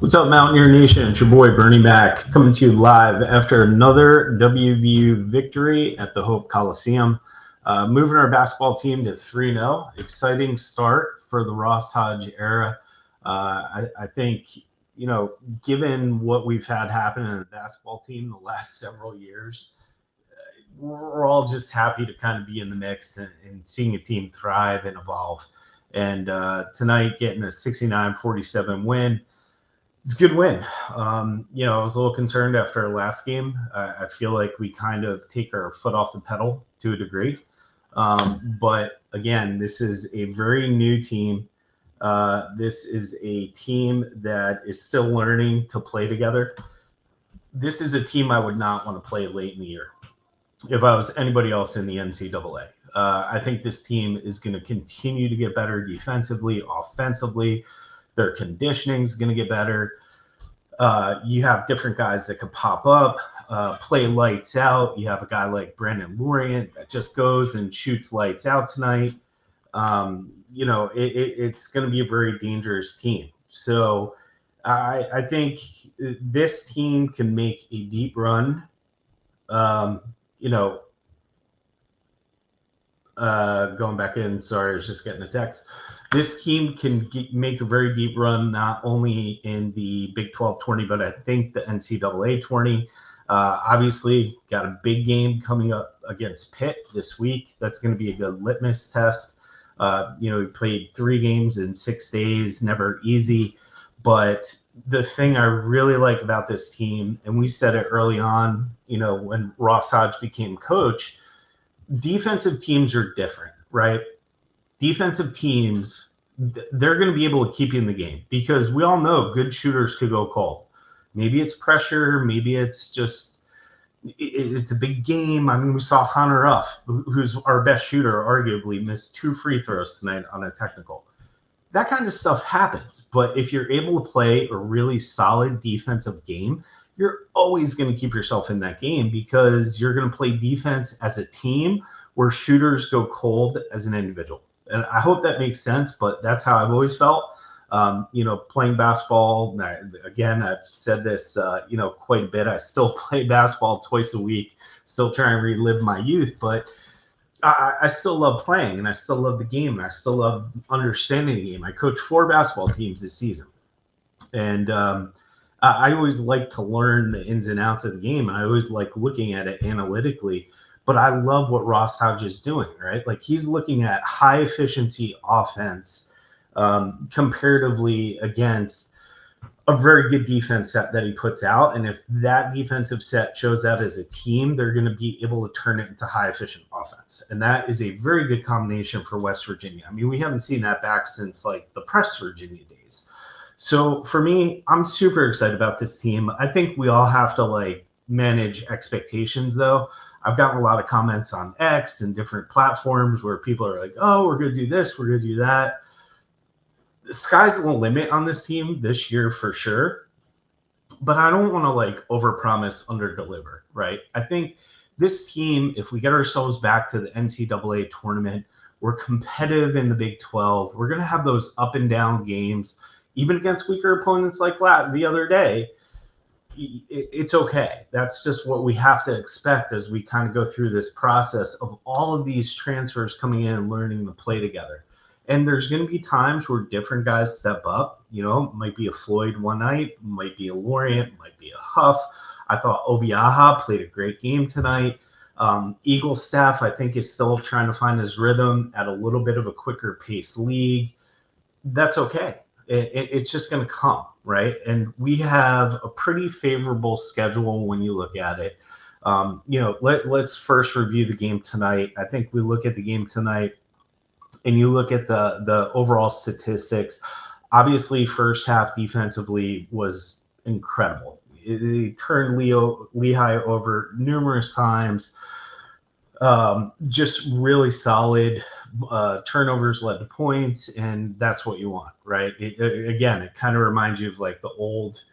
What's up, Mountaineer Nation? It's your boy Bernie Mac coming to you live after another WVU victory at the Hope Coliseum. Moving our basketball team to 3-0. Exciting start for the Ross Hodge era. I think, given what we've had happen in the basketball team the last several years, we're all just happy to kind of be in the mix and seeing a team thrive and evolve. And tonight, getting a 69-47 win. It's a good win. I was a little concerned after our last game. I feel like we kind of take our foot off the pedal to a degree. But again, this is a very new team. This is a team that is still learning to play together. This is a team I would not want to play late in the year if I was anybody else in the NCAA. I think this team is going to continue to get better defensively, offensively. Their conditioning is going to get better. You have different guys that could pop up, play lights out. You have a guy like Brandon Lorient that just goes and shoots lights out tonight. It's going to be a very dangerous team. So I think this team can make a deep run. Going back in, sorry, I was just getting a text. This team can make a very deep run, not only in the Big 12 tourney, but I think the NCAA tourney. Obviously, got a big game coming up against Pitt this week. That's going to be a good litmus test. We played 3 games in 6 days, never easy. But the thing I really like about this team, and we said it early on, when Ross Hodge became coach, defensive teams are different, right? Defensive teams, they're going to be able to keep you in the game because we all know good shooters could go cold. Maybe it's pressure. Maybe it's just it's a big game. I mean, we saw Hunter Ruff, who's our best shooter, arguably missed 2 free throws tonight on a technical. That kind of stuff happens. But if you're able to play a really solid defensive game, you're always going to keep yourself in that game because you're going to play defense as a team where shooters go cold as an individual. And I hope that makes sense, but that's how I've always felt. Playing basketball, again, I've said this, quite a bit. I still play basketball twice a week, still trying to relive my youth, but I still love playing, and I still love the game, and I still love understanding the game. I coach 4 basketball teams this season, and I always like to learn the ins and outs of the game, and I always like looking at it analytically. But I love what Ross Hodge is doing, right? Like he's looking at high efficiency offense comparatively against a very good defense set that he puts out. And if that defensive set shows out as a team, they're going to be able to turn it into high efficient offense. And that is a very good combination for West Virginia. I mean, we haven't seen that back since like the Press Virginia days. So for me, I'm super excited about this team. I think we all have to manage expectations though. I've gotten a lot of comments on X and different platforms where people are like, oh, we're going to do this, we're going to do that. The sky's the limit on this team this year for sure. But I don't want to overpromise, underdeliver, right? I think this team, if we get ourselves back to the NCAA tournament, we're competitive in the Big 12. We're going to have those up and down games, even against weaker opponents like the other day. It's okay. That's just what we have to expect as we kind of go through this process of all of these transfers coming in and learning to play together. And there's going to be times where different guys step up. Might be a Floyd one night, might be a Lorient, might be a Huff. I thought Obiaha played a great game tonight. Eagle staff, I think, is still trying to find his rhythm at a little bit of a quicker pace league. That's okay. It's just going to come, right? And we have a pretty favorable schedule when you look at it. Let's first review the game tonight. I think we look at the game tonight and you look at the overall statistics. Obviously, first half defensively was incredible. They turned Lehigh over numerous times. Just really solid. Turnovers led to points, and that's what you want, right? It kind of reminds you of the old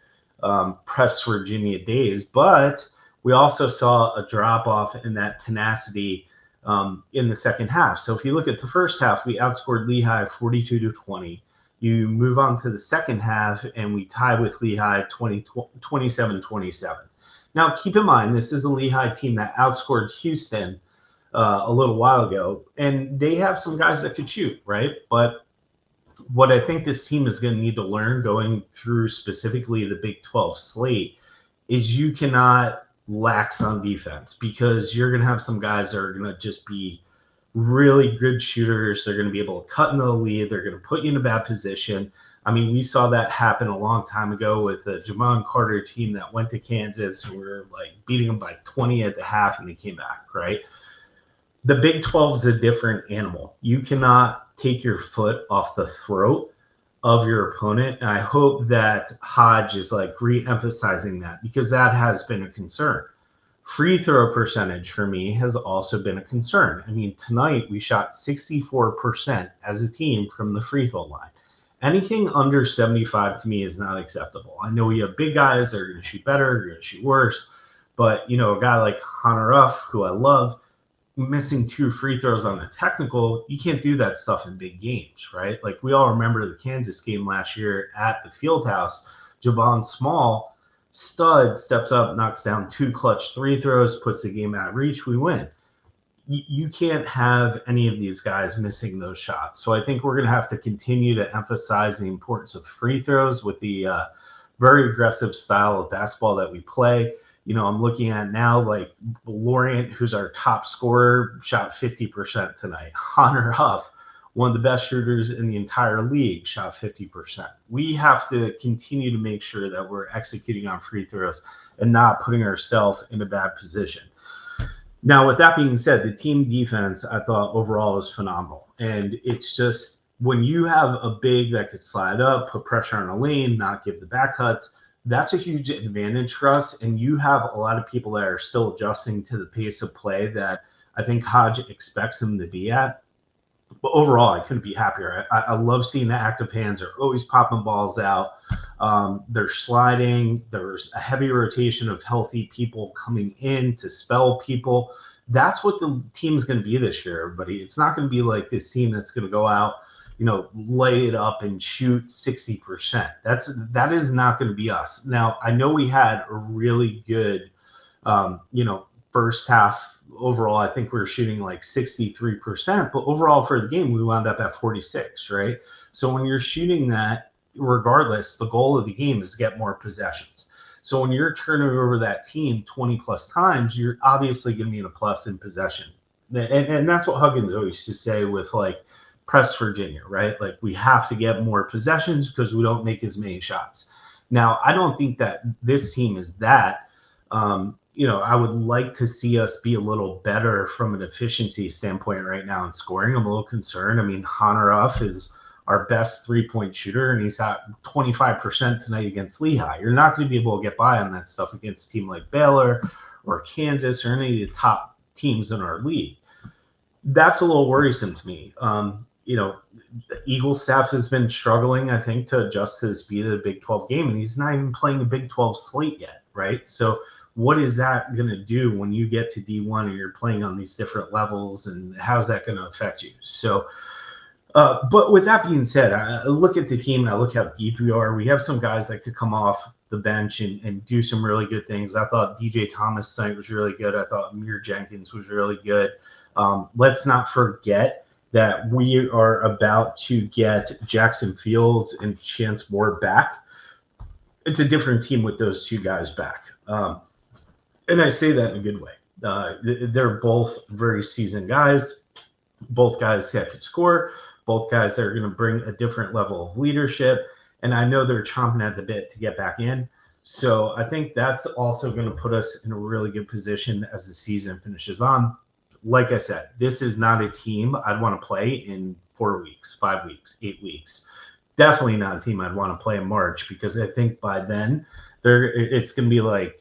Press Virginia days, but we also saw a drop off in that tenacity in the second half. So if you look at the first half, we outscored Lehigh 42-20. You move on to the second half, and we tie with Lehigh 27-27. Now, keep in mind, this is a Lehigh team that outscored Houston a little while ago, and they have some guys that could shoot, right? But what I think this team is going to need to learn going through specifically the Big 12 slate is you cannot lax on defense, because you're going to have some guys that are going to just be really good shooters. They're going to be able to cut into the lead. They're going to put you in a bad position. I mean, we saw that happen a long time ago with the Javon Carter team that went to Kansas and were like beating them by 20 at the half, and they came back, right? The Big 12 is a different animal. You cannot take your foot off the throat of your opponent. And I hope that Hodge is like re-emphasizing that, because that has been a concern. Free throw percentage for me has also been a concern. I mean, tonight we shot 64% as a team from the free throw line. Anything under 75 to me is not acceptable. I know we have big guys that are going to shoot better, are going to shoot worse, but a guy like Hunter Ruff, who I love, missing 2 free throws on the technical, you can't do that stuff in big games, right? Like, we all remember the Kansas game last year at the Fieldhouse. Javon Small, stud, steps up, knocks down 2 clutch 3 throws, puts the game out of reach, we win. You can't have any of these guys missing those shots. So I think we're going to have to continue to emphasize the importance of free throws with the very aggressive style of basketball that we play. I'm looking at now, like, Laurent, who's our top scorer, shot 50% tonight. Hunter Huff, one of the best shooters in the entire league, shot 50%. We have to continue to make sure that we're executing on free throws and not putting ourselves in a bad position. Now, with that being said, the team defense, I thought overall was phenomenal. And it's just, when you have a big that could slide up, put pressure on a lane, not give the back cuts, that's a huge advantage for us. And you have a lot of people that are still adjusting to the pace of play that I think Hodge expects them to be at. But overall, I couldn't be happier. I love seeing the active hands. They're always popping balls out. They're sliding. There's a heavy rotation of healthy people coming in to spell people. That's what the team's going to be this year, everybody. It's not going to be like this team that's going to go out, lay it up and shoot 60%. That is not going to be us. Now, I know we had a really good, first half. Overall, I think we were shooting like 63%, but overall for the game, we wound up at 46, right? So when you're shooting that, regardless, the goal of the game is to get more possessions. So when you're turning over that team 20 plus times, you're obviously going to be in a plus in possession. And that's what Huggins always used to say with, like, press Virginia, right? Like, we have to get more possessions because we don't make as many shots. Now, I don't think that this team is that. I would like to see us be a little better from an efficiency standpoint right now in scoring. I'm a little concerned. I mean, Hunter Ruff is our best 3-point shooter, and he's at 25% tonight against Lehigh. You're not going to be able to get by on that stuff against a team like Baylor or Kansas or any of the top teams in our league. That's a little worrisome to me. The Eagles staff has been struggling, I think, to adjust to the speed of the Big 12 game, and he's not even playing a Big 12 slate yet, right? So what is that going to do when you get to D1 and you're playing on these different levels, and how's that going to affect you? So, but with that being said, I look at the team and I look how deep we are. We have some guys that could come off the bench and do some really good things. I thought DJ Thomas tonight was really good. I thought Amir Jenkins was really good. Let's not forget that we are about to get Jackson Fields and Chance Moore back. It's a different team with those two guys back. And I say that in a good way. They're both very seasoned guys, both guys that could score, both guys that are going to bring a different level of leadership. And I know they're chomping at the bit to get back in. So I think that's also going to put us in a really good position as the season finishes on. Like I said, this is not a team I'd want to play in 4 weeks, 5 weeks, 8 weeks. Definitely not a team I'd want to play in March, because I think by then it's going to be like,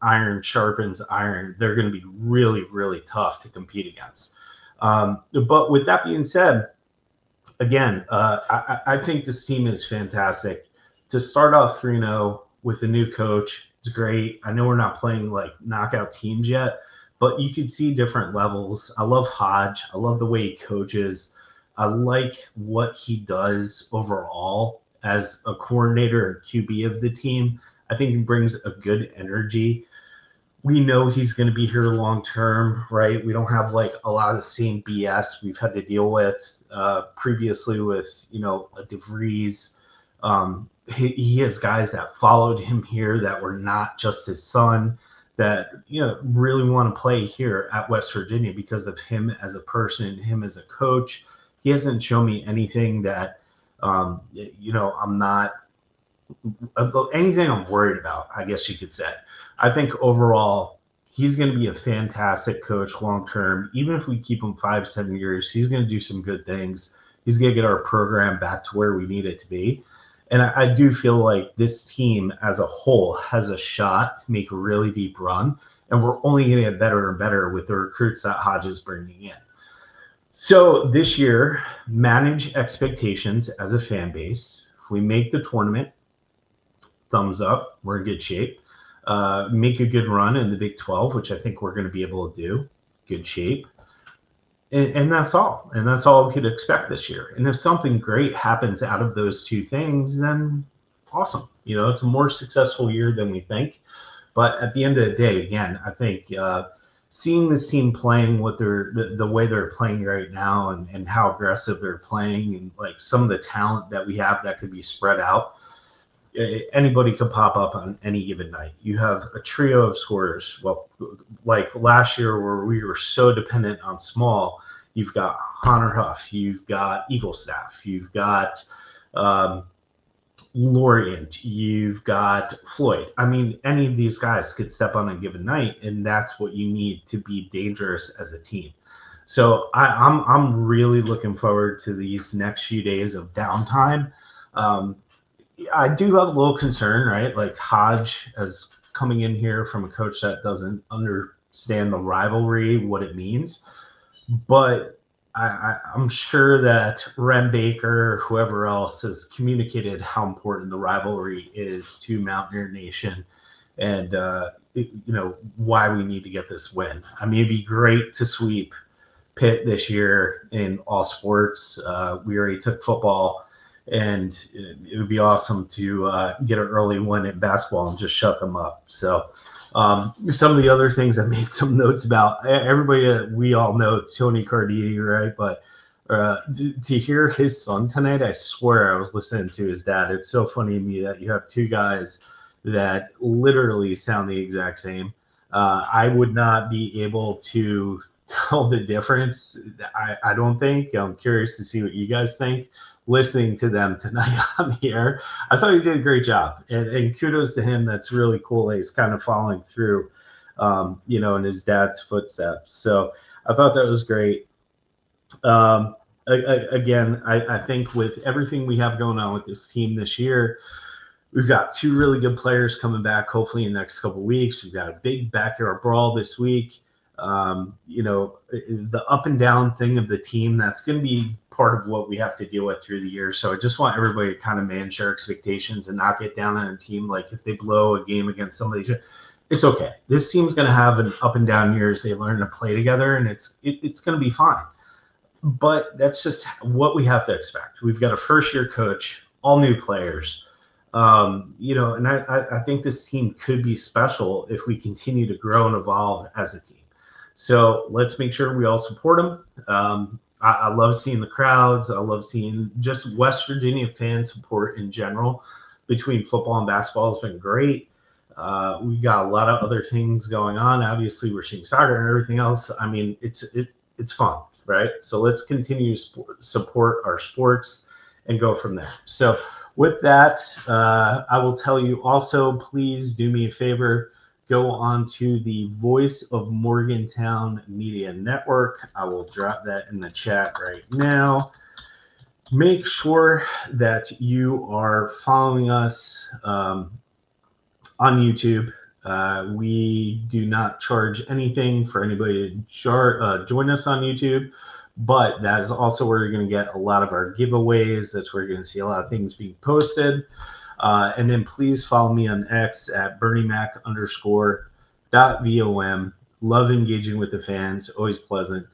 iron sharpens iron. They're going to be really, really tough to compete against. But with that being said, again, I think this team is fantastic. To start off 3-0 with a new coach, it's great. I know we're not playing like knockout teams yet, but you can see different levels. I love Hodge. I love the way he coaches. I like what he does overall as a coordinator or QB of the team. I think he brings a good energy. We know he's going to be here long term, right? We don't have like a lot of the same BS we've had to deal with previously with, a DeVries. He has guys that followed him here that were not just his son that, really want to play here at West Virginia because of him as a person, him as a coach. He hasn't shown me anything that, I'm not anything I'm worried about, I guess you could say. I think overall, he's going to be a fantastic coach long term. Even if we keep him 5-7 years, he's going to do some good things. He's going to get our program back to where we need it to be. And I do feel like this team as a whole has a shot to make a really deep run. And we're only going to get better and better with the recruits that Hodge is bringing in. So this year, manage expectations as a fan base. If we make the tournament, thumbs up, we're in good shape. Make a good run in the Big 12, which I think we're going to be able to do. Good shape. And that's all. And that's all we could expect this year. And if something great happens out of those two things, then awesome. It's a more successful year than we think. But at the end of the day, again, I think seeing this team playing what the way they're playing right now and how aggressive they're playing and like some of the talent that we have that could be spread out, anybody could pop up on any given night. You have a trio of scorers. Well, like last year where we were so dependent on small, you've got Hunter Huff, you've got Eaglestaff, you've got Lorient, you've got Floyd. I mean, any of these guys could step on a given night, and that's what you need to be dangerous as a team. So I'm really looking forward to these next few days of downtime. I do have a little concern, right? Like Hodge as coming in here from a coach that doesn't understand the rivalry, what it means. But I'm sure that Ren Baker, whoever else, has communicated how important the rivalry is to Mountaineer Nation and, why we need to get this win. I mean, it'd be great to sweep Pitt this year in all sports. We already took football. And it would be awesome to get an early win in basketball and just shut them up. So some of the other things I made some notes about, everybody, we all know Tony Cardini, right? But to hear his son tonight, I swear I was listening to his dad. It's so funny to me that you have two guys that literally sound the exact same. I would not be able to tell the difference. I don't think. I'm curious to see what you guys think. Listening to them tonight on the air, I thought he did a great job, and kudos to him. That's really cool that he's kind of following through, in his dad's footsteps. So I thought that was great. Again, I think with everything we have going on with this team this year, we've got two really good players coming back, hopefully in the next couple of weeks. We've got a big backyard brawl this week. The up and down thing of the team, that's going to be part of what we have to deal with through the year. So I just want everybody to kind of manage their expectations and not get down on a team. Like if they blow a game against somebody, it's okay. This team's going to have an up and down year as they learn to play together, and it's going to be fine. But that's just what we have to expect. We've got a first-year coach, all new players. And I think this team could be special if we continue to grow and evolve as a team. So let's make sure we all support them. I love seeing the crowds. I love seeing just West Virginia fan support in general between football and basketball has been great. We got a lot of other things going on. Obviously, we're seeing soccer and everything else. I mean, it's fun, right? So let's continue to support our sports and go from there. So with that, I will tell you also, please do me a favor. Go on to the Voice of Morgantown Media Network. I will drop that in the chat right now. Make sure that you are following us on YouTube. We do not charge anything for anybody to join us on YouTube, but that is also where you're going to get a lot of our giveaways. That's where you're going to see a lot of things being posted. And then please follow me on X at BernieMac_.vom. Love engaging with the fans. Always pleasant.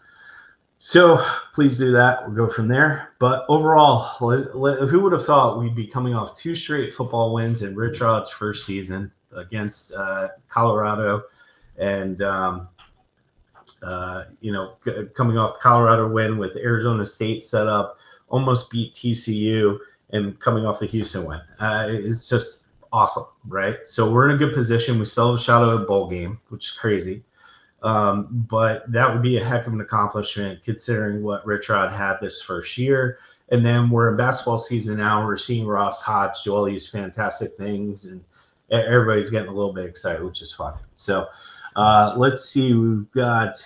So please do that. We'll go from there. But overall, who would have thought we'd be coming off 2 straight football wins in Rich Rod's first season against Colorado, and coming off the Colorado win with Arizona State set up, almost beat TCU, and coming off the Houston win. It's just awesome, right? So we're in a good position. We still have a shot at a bowl game, which is crazy. But that would be a heck of an accomplishment considering what Rich Rod had this first year. And then we're in basketball season now. We're seeing Ross Hodge do all these fantastic things, and everybody's getting a little bit excited, which is fun. So let's see. We've got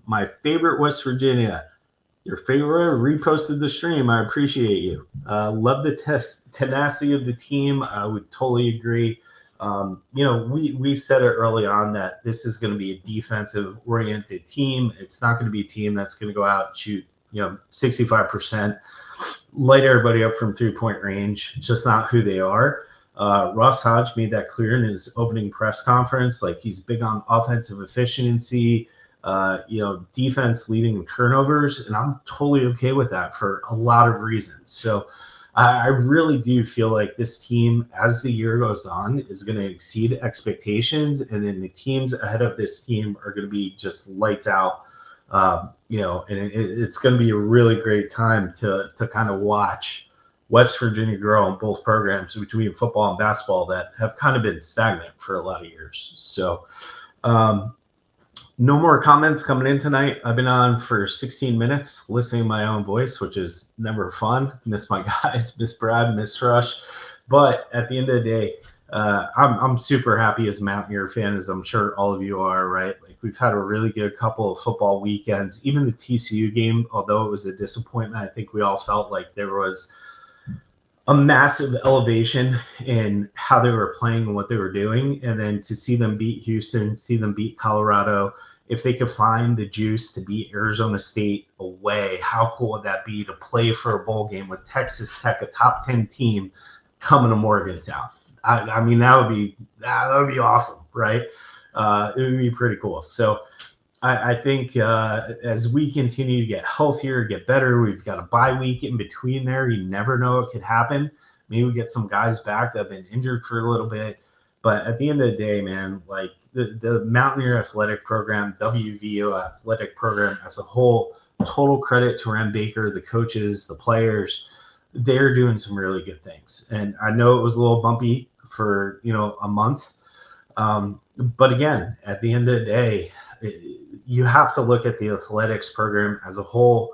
my favorite West Virginia. Your favorite reposted the stream. I appreciate you. Love the tenacity of the team. I would totally agree. We said it early on that this is going to be a defensive-oriented team. It's not going to be a team that's going to go out and shoot, 65%, light everybody up from three-point range. It's just not who they are. Ross Hodge made that clear in his opening press conference. Like, he's big on offensive efficiency, defense leading in turnovers, and I'm totally okay with that for a lot of reasons. So I really do feel like this team, as the year goes on, is going to exceed expectations, and then the teams ahead of this team are going to be just lights out. And it's going to be a really great time to kind of watch West Virginia grow in both programs between football and basketball that have kind of been stagnant for a lot of years. So no more comments coming in tonight. I've been on for 16 minutes listening to my own voice, which is never fun. Miss my guys, miss Brad, miss Rush. But at the end of the day, I'm super happy as a Mountaineer fan, as I'm sure all of you are, right? Like, we've had a really good couple of football weekends. Even the TCU game, although it was a disappointment, I think we all felt like there was a massive elevation in how they were playing and what they were doing. And then to see them beat Houston, see them beat Colorado, if they could find the juice to beat Arizona State away, how cool would that be to play for a bowl game with Texas Tech, a top 10 team, coming to Morgantown? I mean, that would be awesome, right? It would be pretty cool. So I think as we continue to get healthier, get better, we've got a bye week in between there. You never know what could happen. Maybe we get some guys back that have been injured for a little bit. But at the end of the day, man, like the Mountaineer athletic program, WVU athletic program as a whole, total credit to Ren Baker, the coaches, the players. They're doing some really good things. And I know it was a little bumpy for, a month. But again, at the end of the day, you have to look at the athletics program as a whole.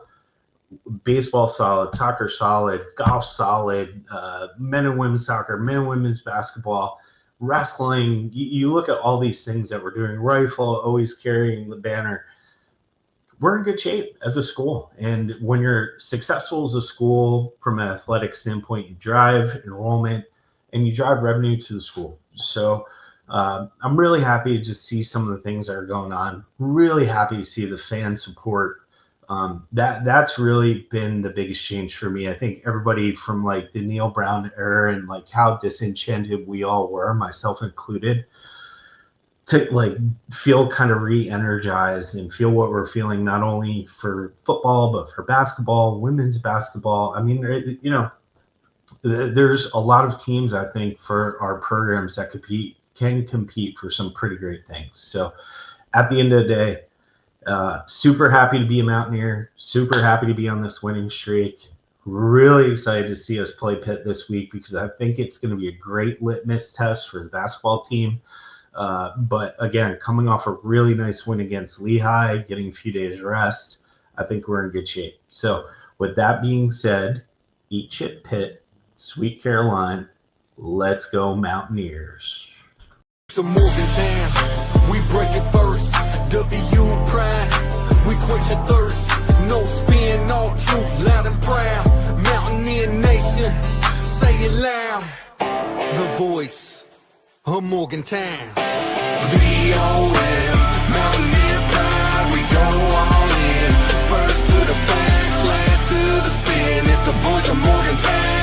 Baseball solid, soccer solid, golf solid, men and women's soccer, men and women's basketball, wrestling. You look at all these things that we're doing, rifle, always carrying the banner. We're in good shape as a school. And when you're successful as a school from an athletic standpoint, you drive enrollment and you drive revenue to the school. So I'm really happy to just see some of the things that are going on. Really happy to see the fan support. That's really been the biggest change for me. I think everybody from like the Neil Brown era and like how disenchanted we all were, myself included, to like feel kind of re-energized and feel what we're feeling, not only for football, but for basketball, women's basketball. I mean, there's a lot of teams, I think, for our programs that can compete for some pretty great things. So at the end of the day, super happy to be a Mountaineer, super happy to be on this winning streak. Really excited to see us play Pitt this week because I think it's going to be a great litmus test for the basketball team. But again, coming off a really nice win against Lehigh, getting a few days rest, I think we're in good shape. So with that being said, eat shit Pitt, Sweet Caroline, let's go Mountaineers. Voice of Morgantown, we break it first. WVU pride, we quench your thirst. No spin, all truth, loud and proud. Mountaineer nation, say it loud. The Voice of Morgantown. VOM, Mountaineer pride, we go all in. First to the facts, last to the spin. It's the Voice of Morgantown.